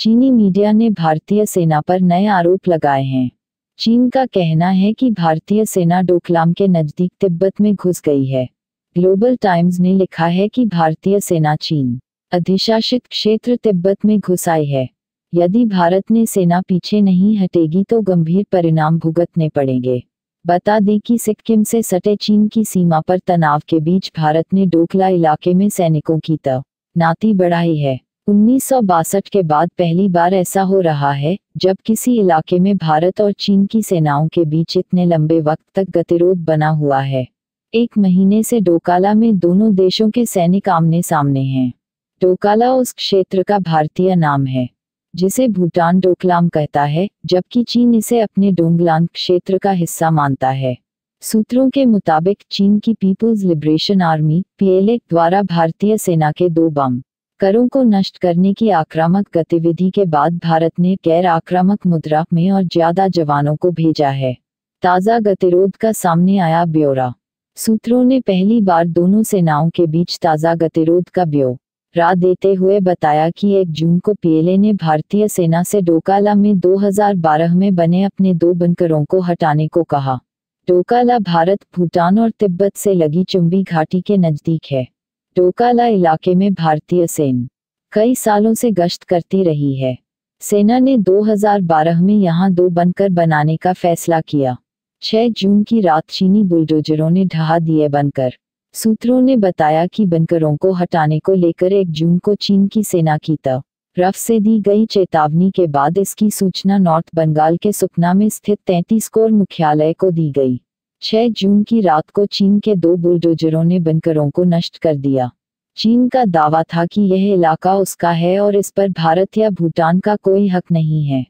चीनी मीडिया ने भारतीय सेना पर नए आरोप लगाए हैं। चीन का कहना है कि भारतीय सेना डोकलाम के नजदीक तिब्बत में घुस गई है। ग्लोबल टाइम्स ने लिखा है कि भारतीय सेना चीन अधिशासित क्षेत्र तिब्बत में घुस आई है। यदि भारत ने सेना पीछे नहीं हटेगी तो गंभीर परिणाम भुगतने पड़ेंगे। बता दें कि सिक्किम से सटे चीन की सीमा पर तनाव के बीच भारत ने डोकला इलाके में सैनिकों की तैनाती बढ़ाई है। 1962 के बाद पहली बार ऐसा हो रहा है जब किसी इलाके में भारत और चीन की सेनाओं के बीच इतने लंबे वक्त तक गतिरोध बना हुआ है। एक महीने से डोकाला में दोनों देशों के सैनिक आमने सामने हैं। डोकाला उस क्षेत्र का भारतीय नाम है जिसे भूटान डोकलाम कहता है, जबकि चीन इसे अपने डोंगलांग क्षेत्र का हिस्सा मानता है। सूत्रों के मुताबिक चीन की पीपुल्स लिबरेशन आर्मी (पीएलए) द्वारा भारतीय सेना के 2 बंकरों को नष्ट करने की आक्रामक गतिविधि के बाद भारत ने गैर आक्रामक मुद्रा में और ज्यादा जवानों को भेजा है। ताज़ा गतिरोध का सामने आया ब्यौरा। सूत्रों ने पहली बार दोनों सेनाओं के बीच ताज़ा गतिरोध का ब्यौरा देते हुए बताया कि 1 जून को पीएलए ने भारतीय सेना से डोकाला में 2012 में बने अपने 2 बंकरों को हटाने को कहा। डोकाला भारत, भूटान और तिब्बत से लगी चुंबी घाटी के नजदीक है। डोकाला इलाके में भारतीय सेना कई सालों से गश्त करती रही है। सेना ने 2012 में यहां 2 बंकर बनाने का फैसला किया। 6 जून की रात चीनी बुलडोजरों ने ढहा दिए बंकर। सूत्रों ने बताया कि बंकरों को हटाने को लेकर 1 जून को चीन की सेना की तरफ से दी गई चेतावनी के बाद इसकी सूचना नॉर्थ बंगाल के सुकना में स्थित 33 कोर मुख्यालय को दी गई। 6 जून की रात को चीन के 2 बुलडोजरों ने बंकरों को नष्ट कर दिया। चीन का दावा था कि यह इलाका उसका है और इस पर भारत या भूटान का कोई हक नहीं है।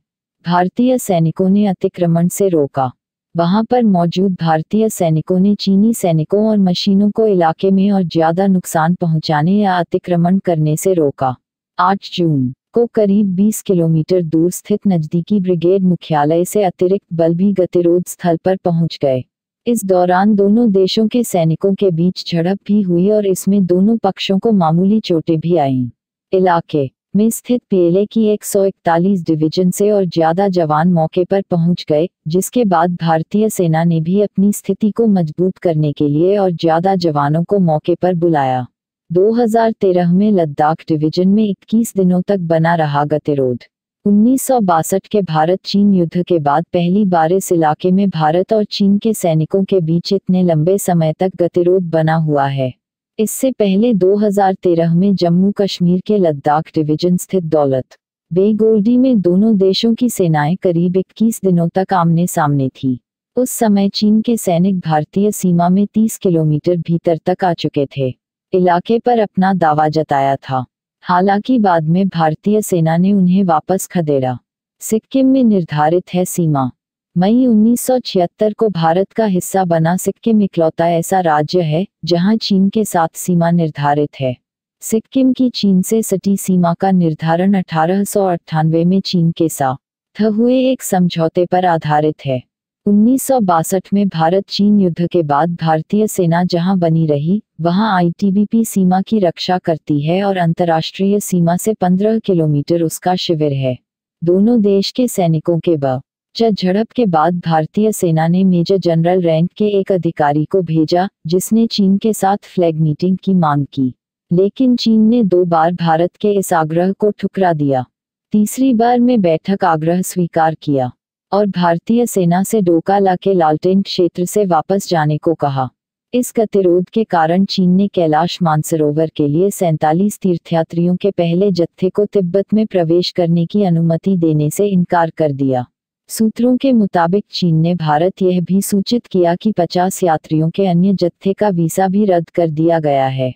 भारतीय सैनिकों ने अतिक्रमण से रोका। वहां पर मौजूद भारतीय सैनिकों ने चीनी सैनिकों और मशीनों को इलाके में और ज्यादा नुकसान पहुंचाने या अतिक्रमण करने से रोका। 8 जून को करीब 20 किलोमीटर दूर स्थित नजदीकी ब्रिगेड मुख्यालय से अतिरिक्त बल भी गतिरोध स्थल पर पहुंच गए। इस दौरान दोनों देशों के सैनिकों के बीच झड़प भी हुई और इसमें दोनों पक्षों को मामूली चोटें भी आईं। इलाके में स्थित पीएलए की 141 डिवीजन से और ज्यादा जवान मौके पर पहुंच गए, जिसके बाद भारतीय सेना ने भी अपनी स्थिति को मजबूत करने के लिए और ज्यादा जवानों को मौके पर बुलाया। 2013 में लद्दाख डिवीजन में 21 दिनों तक बना रहा गतिरोध। 1962 के भारत-चीन युद्ध के बाद पहली बार इस इलाके में भारत और चीन के सैनिकों के बीच इतने लंबे समय तक गतिरोध बना हुआ है। इससे पहले 2013 में जम्मू कश्मीर के लद्दाख डिवीजन स्थित दौलत बेगोल्डी में दोनों देशों की सेनाएं करीब 21 दिनों तक आमने सामने थी। उस समय चीन के सैनिक भारतीय सीमा में 30 किलोमीटर भीतर तक आ चुके थे। इलाके पर अपना दावा जताया था। हालांकि बाद में भारतीय सेना ने उन्हें वापस खदेड़ा। सिक्किम में निर्धारित है सीमा। मई 1976 को भारत का हिस्सा बना सिक्किम इकलौता ऐसा राज्य है जहां चीन के साथ सीमा निर्धारित है। सिक्किम की चीन से सटी सीमा का निर्धारण 1898 में चीन के साथ हुए एक समझौते पर आधारित है। 1962 में भारत-चीन युद्ध के बाद भारतीय सेना जहां बनी रही, वहां आईटीबीपी सीमा की रक्षा करती है और अंतर्राष्ट्रीय सीमा से 15 किलोमीटर उसका शिविर है। दोनों देश के सैनिकों के झड़प के बाद भारतीय सेना ने मेजर जनरल रैंक के एक अधिकारी को भेजा, जिसने चीन के साथ फ्लैग मीटिंग की मांग की, लेकिन चीन ने 2 बार भारत के इस आग्रह को ठुकरा दिया। तीसरी बार में बैठक आग्रह स्वीकार किया और भारतीय सेना से डोकाला के लालटेन क्षेत्र से वापस जाने को कहा। इस गतिरोध के कारण चीन ने कैलाश मानसरोवर के लिए 47 तीर्थयात्रियों के पहले जत्थे को तिब्बत में प्रवेश करने की अनुमति देने से इनकार कर दिया। सूत्रों के मुताबिक चीन ने भारत यह भी सूचित किया कि 50 यात्रियों के अन्य जत्थे का वीजा भी रद्द कर दिया गया है।